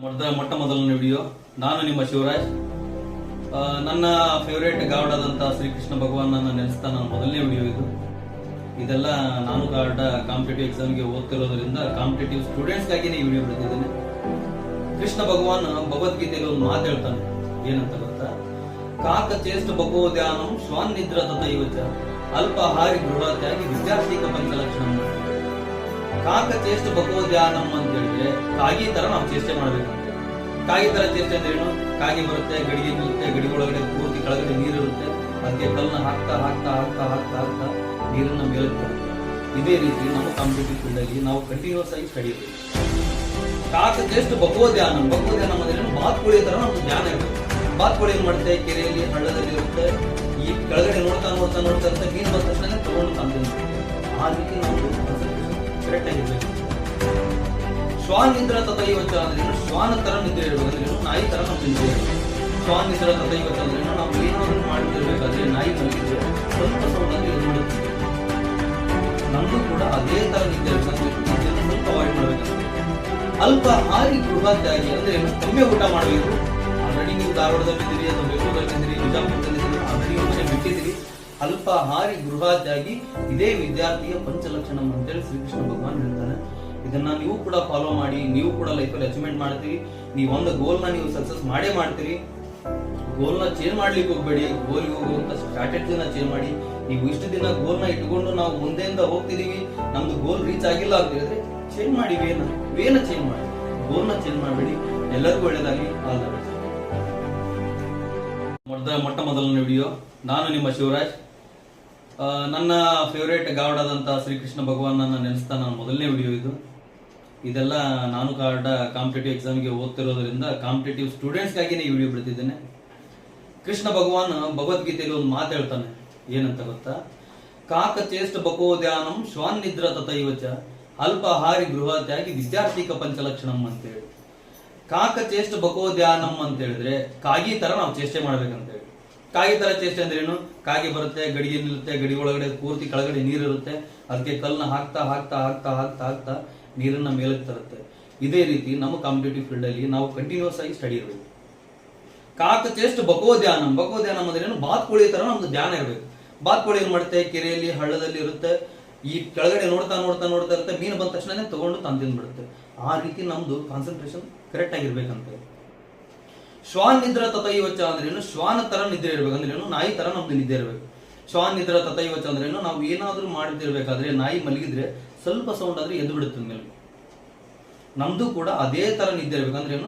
ಮೊಟ್ಟ ಮೊದಲನೇ ವಿಡಿಯೋ. ನಾನು ನಿಮ್ಮ ಶಿವರಾಜ್. ನನ್ನ ಫೇವರೇಟ್ ಗಾರ್ಡ್ ಆದಂತ ಶ್ರೀಕೃಷ್ಣ ಭಗವಾನ್ ನೆನೆಸ್ತಾ ನನ್ನ ಮೊದಲನೇ ವಿಡಿಯೋ ಇದು. ಇದೆಲ್ಲ ನಾನು ಗಾರ್ಡ್ ಕಾಂಪಿಟೇಟಿವ್ ಎಕ್ಸಾಮ್ಗೆ ಓದ್ತಿರೋದ್ರಿಂದ ಕಾಂಪಿಟೇಟಿವ್ ಸ್ಟೂಡೆಂಟ್ಸ್ ಗಾಗಿನೇ ಈ ವಿಡಿಯೋ ಬಿಡ್ತಿದ್ದೇನೆ. ಕೃಷ್ಣ ಭಗವಾನ್ ಭಗವದ್ಗೀತೆಯಲ್ಲಿ ಒಂದು ಮಾತು ಹೇಳ್ತಾನೆ, ಏನಂತ ಗೊತ್ತಾ? ಕಾಕ ಚೇಷ್ಟ ಬಕೋದ್ಯಾನಂ ಶ್ವಾನ್ ನಿದ್ರ ತಥೈವಚ ಅಲ್ಪಾಹಾರಿ ಗೃಹತ್ಯಾಗಿ ವಿದ್ಯಾರ್ಥಿಕ ಪಂಚಲಕ್ಷಣ. ಕಾಕ ಚೇಷ್ಟ ಬಕೋದ್ಯಾನಂ ಅಂತ ಹೇಳಿದ್ರೆ ಕಾಗಿ ತರ ನಾವು ಚೇಷ್ಟೆ ಮಾಡ್ಬೇಕಂತ. ಕಾಗಿ ತರ ಚೇಷ್ಟೆ ಅಂದ್ರೆ ಏನು? ಕಾಗಿ ಬರುತ್ತೆ, ಗಡಿಗೆ ನಿಲ್ಲುತ್ತೆ, ಗಡಿ ಒಳಗಡೆ ಪೂರ್ತಿ ಕೆಳಗಡೆ ನೀರಿರುತ್ತೆ, ಅದಕ್ಕೆ ಕಲ್ಲನ್ನ ಹಾಕ್ತಾ ಹಾಕ್ತಾ ಹಾಕ್ತಾ ಹಾಕ್ತಾ ಹಾಕ್ತಾ ನೀರನ್ನ ಮೇಲಕ್ಕೆ ಬರುತ್ತೆ. ಇದೇ ರೀತಿ ನಮ್ಮ ಕಾಂಪಿಟೇಟಿವ್ ಫೀಲ್ಡ್ ಅಲ್ಲಿ ನಾವು ಕಂಟಿನ್ಯೂಸ್ ಆಗಿ ಸ್ಟಡಿ ಇರಬೇಕು. ಕಾಕ ಚೇಷ್ಟ ಬಕೋದ್ಯಾನಂ ಅಂದ್ರೆ ಬಾತ್ಕೋಳಿ ತರ ನಮ್ಗೆ ಜ್ಞಾನ ಇರಬೇಕು. ಬಾತ್ಕೋಳಿ ಏನ್ ಮಾಡುತ್ತೆ? ಕೆರೆಯಲ್ಲಿ ಹಳ್ಳದಲ್ಲಿ ಇರುತ್ತೆ, ಈ ಕೆಳಗಡೆ ನೋಡ್ತಾ ನೋಡ್ತಾ ನೋಡ್ತಾ ಇರುತ್ತೆ, ಮೀನು ಬಂದ ತಕ್ಷಣ ತಗೊಂಡು ತಂದು ಆ ರೀತಿ ನಾವು ಕರೆಕ್ಟ್ ಆಗಿರ್ಬೇಕು. ಶ್ವಾನ್ ನಿದ್ರ ತಥೈವಚ ಅಂದ್ರೆ ಶ್ವಾನ ತರ ನಿದ್ರೆ ಇರಬೇಕು, ನಾಯಿ ತರ ನಾವು ನಿದ್ರೆ ಇರಬೇಕು. ಶ್ವಾನ್ ನಿದ್ರ ತಥೈವಚ ಅಂದ್ರೆ ನಾವು ಏನಾದ್ರು ಮಾಡ್ತಿರ್ಬೇಕಾದ್ರೆ ನಾಯಿ ಮಲಗಿದ್ರೆ ಸ್ವಲ್ಪ ಸೌಂಡಲ್ಲಿ ಇದು ಮಾಡುತ್ತೀವಿ. ನಮಗೂ ಕೂಡ ಅದೇ ತರ ನಿದ್ರೆ ಇರಬೇಕು, ಸ್ವಲ್ಪ ಅವಾಯ್ಡ್ ಮಾಡಬೇಕು. ಅಲ್ಪಾಹಾರಿ ಗೃಹತ್ಯಾಗಿ ಅಂದ್ರೆ ಕಮ್ಮಿ ಊಟ ಮಾಡಬೇಕು. ಆಲ್ರೆಡಿ ನೀವು ಧಾರವಾಡದಲ್ಲಿದ್ದೀರಿ ಅಥವಾ ಬೆಂಗಳೂರಲ್ಲಿದ್ದೀರಿ, ಬಿಜಾಪುರದಲ್ಲಿದ್ದೀರಿ, ಆಲ್ರೆಡಿ ಯೋಚನೆ ಬಿಟ್ಟಿದ್ದೀರಿ. ಅಲ್ಪಾಹಾರಿ ಗೃಹತ್ಯಾಗಿ ಇದೇ ವಿದ್ಯಾರ್ಥಿಯ ಪಂಚಲಕ್ಷಣ ಅಂತೇಳಿ ಶ್ರೀಕೃಷ್ಣ ಭಗವಾನ್ ಹೇಳ್ತಾನೆ. ಇದನ್ನ ನೀವು ಕೂಡ ಫಾಲೋ ಮಾಡಿ, ನೀವು ಕೂಡ ಲೈಫಲ್ಲಿ ಅಚೀವ್ಮೆಂಟ್ ಮಾಡ್ತೀರಿ. ನೀವು ಒಂದು ಗೋಲ್ನ ನೀವು ಸಕ್ಸಸ್ ಮಾಡೇ ಮಾಡ್ತೀರಿ. ಗೋಲ್ನ ಚೇಂಜ್ ಮಾಡ್ಲಿಕ್ಕೆ ಹೋಗ್ಬೇಡಿ, ಗೋಲ್ಗೆ ಹೋಗುವಂತ ಸ್ಟ್ರಾಟಜಿನ ಚೇಂಜ್ ಮಾಡಿ. ನೀವು ಇಷ್ಟು ದಿನ ಗೋಲ್ನ ಇಟ್ಕೊಂಡು ನಾವು ಮುಂದೆಯಿಂದ ಹೋಗ್ತಿದೀವಿ, ನಮ್ದು ಗೋಲ್ ರೀಚ್ ಆಗಿಲ್ಲ ಅಂತ ಹೇಳಿದ್ರೆ ಚೇಂಜ್ ಮಾಡಿ, ವೇನ ಚೇಂಜ್ ಮಾಡಿ, ಗೋಲ್ನ ಚೇಂಜ್ ಮಾಡಬೇಡಿ. ಎಲ್ಲರಿಗೂ ಒಳ್ಳೇದಾಗಲಿ. All the best. ಮೊಟ್ಟ ಮೊದಲನೇ ವಿಡಿಯೋ. ನಾನು ನಿಮ್ಮ ಶಿವರಾಜ್. ನನ್ನ ಫೇವರೇಟ್ ಗಾರ್ಡ್ ಆದಂತ ಶ್ರೀಕೃಷ್ಣ ಭಗವಾನ್ ನೆನೆಸ್ತಾ ನನ್ನ ಮೊದಲನೇ ವಿಡಿಯೋ ಇದು. ಇದೆಲ್ಲ ನಾನು ಗಾರ್ಡ್ ಕಾಂಪಿಟೇಟಿವ್ ಎಕ್ಸಾಮ್ಗೆ ಓದ್ತಿರೋದ್ರಿಂದ ಕಾಂಪಿಟೇಟಿವ್ ಸ್ಟೂಡೆಂಟ್ಸ್ ಗಾಗಿನೇ ಈ ವಿಡಿಯೋ ಬಿಡ್ತಿದ್ದೇನೆ. ಕೃಷ್ಣ ಭಗವಾನ್ ಭಗವದ್ಗೀತೆಯಲ್ಲಿ ಒಂದು ಮಾತು ಹೇಳ್ತಾನೆ, ಏನಂತ ಗೊತ್ತಾ? ಕಾಕ ಚೇಷ್ಟ ಬಕೋದ್ಯಾನಂ ಶ್ವಾನ್ ನಿದ್ರ ತಥೈವಚ ಅಲ್ಪಾಹಾರಿ ಗೃಹತ್ಯಾಗಿ ವಿದ್ಯಾರ್ಥಿಕ ಪಂಚಲಕ್ಷಣಂ ಅಂತ ಹೇಳಿ. ಕಾಕ ಚೇಷ್ಟ ಬಕೋದ್ಯಾನಂ ಅಂತ ಹೇಳಿದ್ರೆ ಕಾಗಿ ತರ ನಾವು ಚೇಷ್ಟೆ ಮಾಡ್ಬೇಕಂತ ಹೇಳಿ. ಕಾಗಿ ತರ ಚೇಷ್ಟೆ ಅಂದ್ರೆ ಏನು? ಕಾಗಿ ಬರುತ್ತೆ, ಗಡಿಗೆ ನಿಲ್ಲುತ್ತೆ, ಗಡಿ ಒಳಗಡೆ ಪೂರ್ತಿ ಕೆಳಗಡೆ ನೀರಿರುತ್ತೆ, ಅದಕ್ಕೆ ಕಲ್ಲನ್ನ ಹಾಕ್ತಾ ಹಾಕ್ತಾ ಹಾಕ್ತಾ ಹಾಕ್ತಾ ಹಾಕ್ತಾ ನೀರನ್ನ ಮೇಲಕ್ಕೆ ತರುತ್ತೆ. ಇದೇ ರೀತಿ ನಮ್ಮ ಕಾಂಪಿಟೇಟಿವ್ ಫೀಲ್ಡ್ ಅಲ್ಲಿ ನಾವು ಕಂಟಿನ್ಯೂಸ್ ಆಗಿ ಸ್ಟಡಿ ಇರಬೇಕು. ಕಾಕ ಚೇಷ್ಟ ಬಕೋದ್ಯಾನಂ ಅಂದ್ರೆ ಏನು? ಬಾತ್ಕೋಳಿ ತರ ನಮ್ದು ಧ್ಯಾನ ಇರಬೇಕು. ಬಾತ್ಕೋಳಿ ಏನ್ ಮಾಡುತ್ತೆ? ಕೆರೆಯಲ್ಲಿ ಹಳ್ಳದಲ್ಲಿ ಇರುತ್ತೆ, ಈ ಕೆಳಗಡೆ ನೋಡ್ತಾ ನೋಡ್ತಾ ನೋಡ್ತಾ ಇರುತ್ತೆ, ಮೀನು ಬಂದ ತಕ್ಷಣ ತಗೊಂಡು ತಂದು ತಿಂದ್ಬಿಡುತ್ತೆ. ಆ ರೀತಿ ನಮ್ದು ಕಾನ್ಸಂಟ್ರೇಷನ್ ಕರೆಕ್ಟ್ ಆಗಿರ್ಬೇಕಂತ. ಶ್ವಾನ್ ನಿದ್ರ ತಥೈವಚ ಅಂದ್ರೆ ಏನು? ಶ್ವಾನ ತರ ನಿದ್ರೆ ಇರ್ಬೇಕು ಅಂದ್ರೆ ಏನು? ನಾಯಿ ತರ ನಮ್ದು ನಿದ್ದೆ ಇರಬೇಕು. ಶ್ವಾನ್ ನಿದ್ರ ತಥೈವಚ ಅಂದ್ರೆ ಏನು? ನಾವು ಏನಾದ್ರೂ ಮಾಡ್ತಿರ್ಬೇಕಾದ್ರೆ ನಾಯಿ ಮಲಗಿದ್ರೆ ಸ್ವಲ್ಪ ಸೌಂಡ್ ಆದ್ರೆ ಎದ್ದು ಬಿಡುತ್ತೆ ಮೇಲೆ. ನಮ್ದು ಕೂಡ ಅದೇ ತರ ನಿದ್ದೆ ಇರ್ಬೇಕಂದ್ರೆ ಏನು?